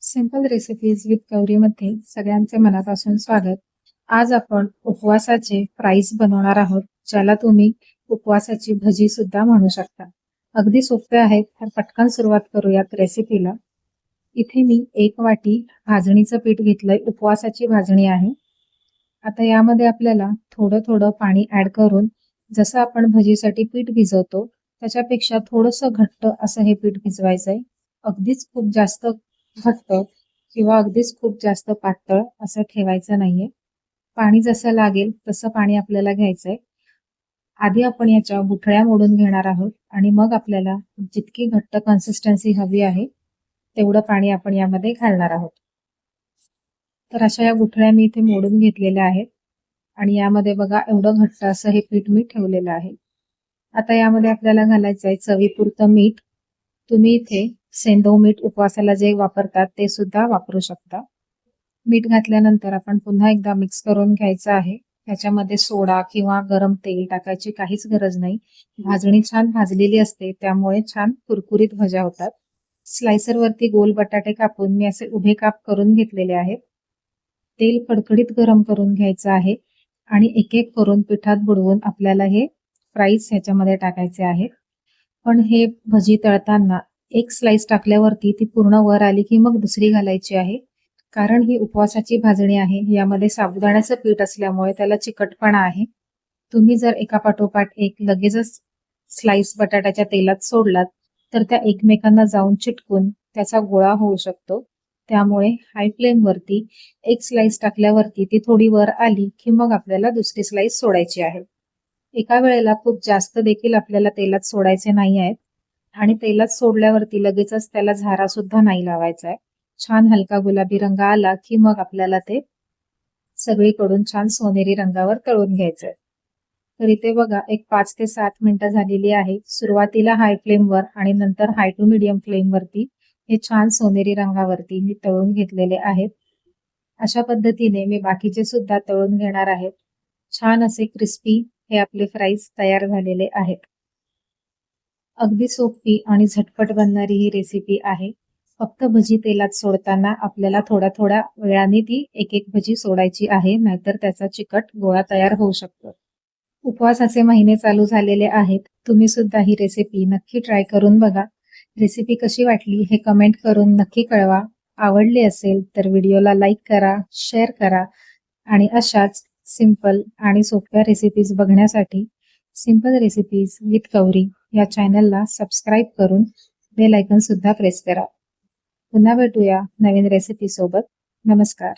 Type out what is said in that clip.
Simple recipes with गौरीमध्ये सगळ्यांचे मनापासून स्वागत. आज आपण उपवासाचे फ्राईज बनवणार आहोत, ज्याला तुम्ही उपवासाची भजी सुद्धा म्हणू शकता. अगदी सोपे आहेत, तर पटकन सुरुवात करूयात रेसिपीला. इथे मी 1 वाटी भाजणीचं पीठ घेतलंय, उपवासाची भाजणी आहे. आता यामध्ये आपल्याला थोडं थोडं पाणी ऍड करून, जसं आपण भजीसाठी पीठ भिजवतो त्याच्यापेक्षा थोडंसं घट्ट असं हे पीठ भिजवायचंय. अगदीच खूप जास्त घट्ट किंवा अगदीच खूप जास्त पातळ असं ठेवायचं नाहीये. पाणी जसं लागेल तसं पाणी आपल्याला घ्यायचंय. आधी आपण याच्या गुठळ्या मोडून घेणार आहोत आणि मग आपल्याला जितकी घट्ट कन्सिस्टन्सी हवी आहे तेवढं पाणी आपण यामध्ये घालणार आहोत. तर अशा या गुठळ्या मी इथे मोडून घेतलेल्या आहेत आणि यामध्ये बघा एवढं घट्ट असं हे पीठ मी ठेवलेलं आहे. आता यामध्ये आपल्याला घालायचं आहे चवीपुरतं मीठ. तुम्ही इथे सेंधव मीठ उपवासाला जे वापरतात ते सुद्धा वापरू शकता. मीठ घातल्यानंतर आपण पुन्हा एकदा मिक्स करून घ्यायचं आहे. त्याच्यामध्ये सोडा किंवा गरम तेल टाकायची काहीच गरज नाही. भाजणी छान भाजलेली असते, त्यामुळे छान कुरकुरीत भज्या होतात. स्लायसरवरती गोल बटाटे कापून मी असे उभे काप करून घेतलेले आहेत. तेल कडकडीत गरम करून घ्यायचं आहे आणि एक एक करून पिठात बुडवून आपल्याला हे फ्राईज ह्याच्यामध्ये टाकायचे आहेत. पण हे भजी तळताना एक स्लाइस टाकल्यावरती ती पूर्ण वर आली की मग दुसरी घालायची आहे, कारण ही उपवासाची भाजणी आहे. यामध्ये साबुदाण्याचं पीठ असल्यामुळे त्याला चिकटपणा आहे. तुम्ही जर एका पाठोपाठ एक लगेचच स्लाइस बटाट्याच्या तेलात सोडलात तर त्या एकमेकांना जाऊन चिटकून त्याचा गोळा होऊ शकतो. त्यामुळे हाय फ्लेम वरती एक स्लाइस टाकल्यावरती ती थोडी वर आली की मग आपल्याला दुसरी स्लाइस सोडायची आहे. एका वेळेला खूप जास्त देखील आपल्याला तेलात सोडायचे नाही आहेत आणि तेलात सोडल्यावरती लगेचच त्याला झारा सुद्धा नाही लावायचा आहे. छान हलका गुलाबी रंग आला की मग आपल्याला ते सगळीकडून छान सोनेरी रंगावर तळून घ्यायचंय. तर इथे बघा एक 5 ते 7 मिनिटं झालेली आहे. सुरुवातीला हाय फ्लेमवर आणि नंतर हाय टू मीडियम फ्लेमवरती हे छान सोनेरी रंगावरती मी तळून घेतलेले आहेत. अशा पद्धतीने मी बाकीचे सुद्धा तळून घेणार आहेत. छान असे क्रिस्पी हे आपले फ्राईज तयार झालेले आहेत. अगदी सोपी आणि झटपट बनणारी ही रेसिपी आहे. फक्त भजी तेलात सोडताना आपल्याला थोड्या थोड्या वेळाने ती एक एक भजी सोडायची आहे, नाहीतर त्याचा चिकट गोळा तयार होऊ शकतो. उपवासाचे महिने चालू झालेले आहेत. तुम्ही सुद्धा ही रेसिपी नक्की ट्राय करून बघा. रेसिपी कशी वाटली हे कमेंट करून नक्की कळवा. आवडली असेल तर व्हिडिओला लाईक करा, शेअर करा आणि अशाच सिंपल आणि सोप्या रेसिपीज बघण्यासाठी सिंपल रेसिपीज विथ गौरी या चॅनलला सबस्क्राईब करून बेल आयकॉन सुद्धा प्रेस करा. पुन्हा भेटूया नवीन रेसिपी सोबत. नमस्कार.